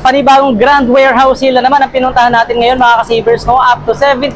Panibagong Grand Warehouse Sale na naman ang pinuntahan natin ngayon mga ka-savers, no? Up to 70%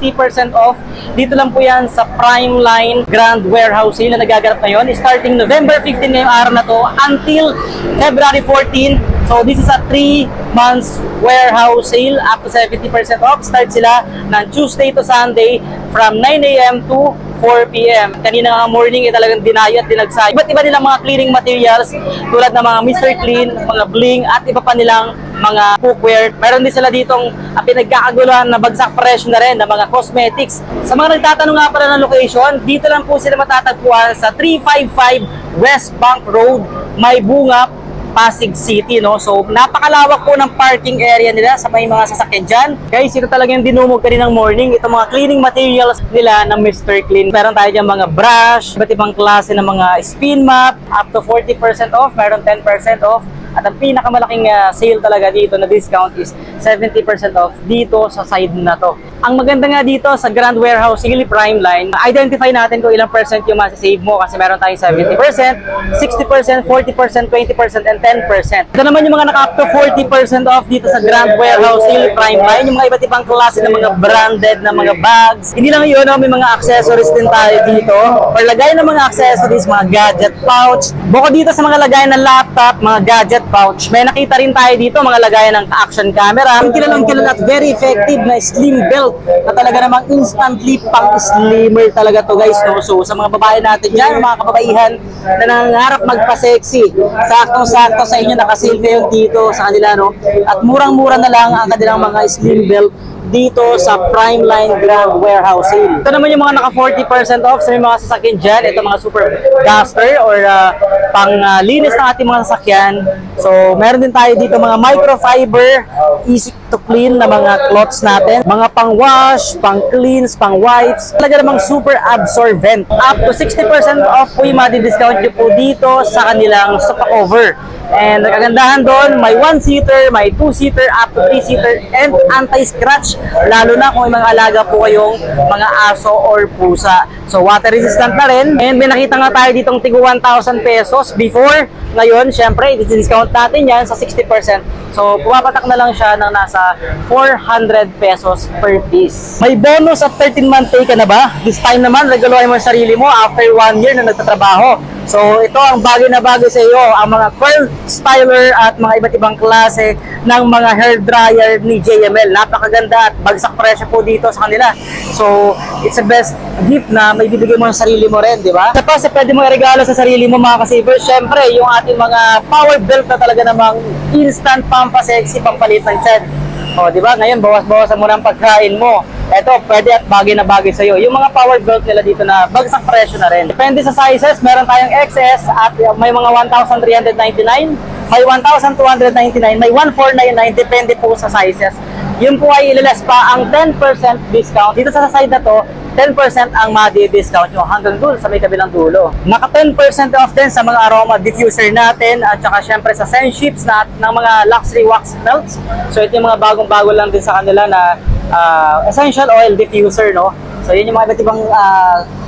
off. Dito lang po yan sa Primeline Grand Warehouse Sale na nagaganap ngayon. Starting November 15 ngayong araw na to until February 14. So this is a 3 months warehouse sale up to 70% off. Start sila ng Tuesday to Sunday from 9 AM to 4 PM. Kanina nga morning talagang dinayo at dinagsay. Iba't iba nilang mga cleaning materials tulad ng mga Mr. Clean, mga bling at iba pa nilang mga cookware. Meron din sila ditong pinagkakaguluhan na bagsak presyo na rin ng mga cosmetics. Sa mga nagtatanong nga pala ng location, dito lang po sila matatagpuan sa 355 West Bank Road, May Bunga, Pasig City, no? So, napakalawak po ng parking area nila sa may mga sasakyan dyan. Guys, ito talaga yung dinumog kaninang morning. Ito mga cleaning materials nila ng Mr. Clean. Meron tayo dyan mga brush, iba't ibang klase ng mga spin mop, up to 40% off, meron 10% off. At ang pinakamalaking sale talaga dito na discount is 70% off dito sa side na to. Ang maganda nga dito sa Grand Warehouse Sale Primeline, identify natin kung ilang percent yung masasave mo kasi meron tayong 70%, 60%, 40%, 20%, and 10%. Ito naman yung mga naka-up to 40% off dito sa Grand Warehouse Sale Primeline, yung mga iba't ibang klase ng mga branded na mga bags. Hindi lang yun, no? May mga accessories din tayo dito. Or lagay ng mga accessories, mga gadget pouch. Bukod dito sa mga lagay ng laptop, mga gadget pouch, may nakita rin tayo dito mga lagayan ng action camera. Yung kilalang at very effective na slim belt na talaga namang instantly pang slimmer talaga to guys, no? So sa mga babae natin dyan, mga kababaihan na nangangarap magpa-sexy, saktong-sakto sa inyo nakasale ngayon dito sa kanila, no? At murang-mura na lang ang kanilang mga slim belt dito sa Primeline Grand Warehouse Sale. Ito naman yung mga naka 40% off sa mga sasakyan dyan. Ito mga super duster or pang linis ng ating mga sasakyan. So meron din tayo dito mga microfiber, easy to clean na mga cloths natin. Mga pang wash, pang cleans, pang wipes. Talaga namang super absorbent. Up to 60% off po yung madi-discount nyo po dito sa kanilang sofa cover. And nakagandahan doon, may 1-seater, may 2-seater, up to 3-seater, and anti-scratch. Lalo na kung may mga alaga po kayong mga aso or pusa. So water resistant na rin. And may nakita nga tayo ditong tigo 1,000 pesos before. Ngayon, syempre, i-discount natin yan sa 60%. So pumapatak na lang siya ng nasa 400 pesos per piece. May bonus at 13-month pay ka na ba? This time naman, reguluhin mo yung sarili mo after 1 year na nagtatrabaho. So ito ang bagay na bagay sa iyo, ang mga curl styler at mga iba't ibang klase ng mga hair dryer ni JML. Napakaganda at bagsak presyo po dito sa kanila. So it's the best gift na may bibigay mo ng sarili mo rin, di ba? Tapos pwede mo i-regalo sa sarili mo mga ka-savers, syempre yung ating mga power belt na talaga namang instant pampasexy, pampalit ng tiyan. O, di ba? Ngayon, bawas-bawasan mo ng pagkain mo. Ito, pwede at bagay na bagay sa'yo. Yung mga power belt nila dito na bagsak presyo na rin. Depende sa sizes, meron tayong XS at may mga 1,399, may 1,299, may 1,499, depende po sa sizes. Yun po ay ililes pa ang 10% discount. Dito sa side na to, 10% ang madi-discount nyo hanggang dulo sa may kabilang dulo. Naka 10% off din sa mga aroma diffuser natin at saka syempre sa scent sheets ng mga luxury wax melts. So ito yung mga bagong-bago lang din sa kanila na essential oil diffuser, no? So yun yung mga iba't ibang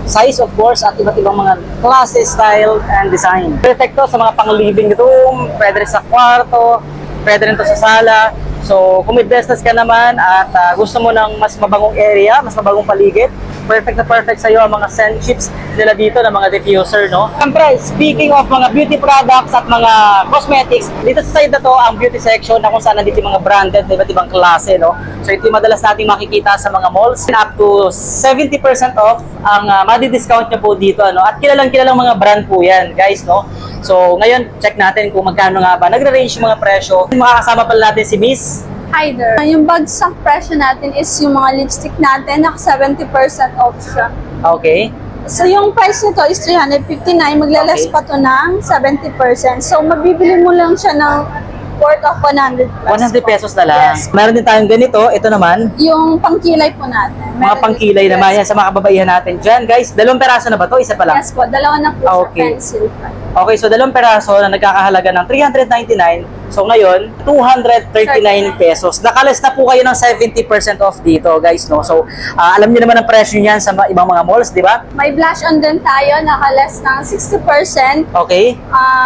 size of course at iba't ibang mga klase, style, and design. Perfect to sa mga pang-living room, pwede rin sa kwarto, pwede rin to sa sala. So kung may business ka naman at gusto mo ng mas mabagong area, mas mabagong paligid, perfect na perfect sa'yo ang mga scent chips nila dito ng mga diffuser, no? Siyempre, speaking of mga beauty products at mga cosmetics, dito sa side na to ang beauty section na kung saan nandito yung mga branded na iba't ibang klase, no? So ito yung madalas nating makikita sa mga malls. Up to 70% off ang madi-discount nyo po dito, no? At kilalang mga brand po yan, guys, no? So ngayon, check natin kung magkano nga ba nagre-range yung mga presyo. Makakasama pala natin si Miss. Hi there. Yung bagsak presyo natin is yung mga lipstick natin, naka 70% off siya. Okay. So yung price nito is 359, maglalas pa to ng 70%. So mabibili mo lang siya ng worth of 100 plus. 100 pesos na lang. Yes. Meron din tayong ganito, ito naman. Yung pangkilay po natin. Mga pangkilay naman yan sa mga kababaihan natin dyan. Guys, 2 peraso na ba to? Isa pa lang? Yes po, 2 na po Okay. sa pencil. Okay, so 2 peraso na nagkakahalaga ng 399. So ngayon, 239 pesos. Nakalas na po kayo ng 70% off dito, guys, no? So, alam niyo naman ang presyo niyan sa ibang mga malls, di ba? May blush on din tayo, naka-less ng 60%. Okay.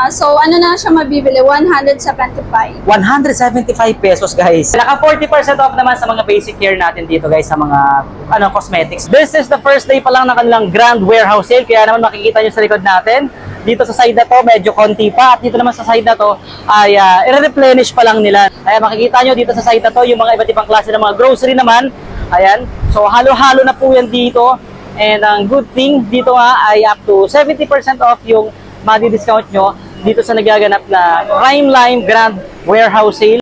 So, ano na siya mabibili? 175. 175 pesos, guys. Naka 40% off naman sa mga basic care natin dito, guys, sa mga cosmetics. This is the first day pa lang ng kanilang grand warehouse sale, kaya naman makikita nyo sa likod natin. Dito sa side na to, medyo konti pa. At dito naman sa side na to, ay i-replenish pa lang nila. Kaya makikita nyo dito sa side na to, yung mga iba't ibang klase ng mga grocery naman. Ayan. So, halo-halo na po yan dito. And ang good thing, dito nga ay up to 70% off yung madi-discount nyo dito sa nagaganap na Primeline Grand Warehouse Sale.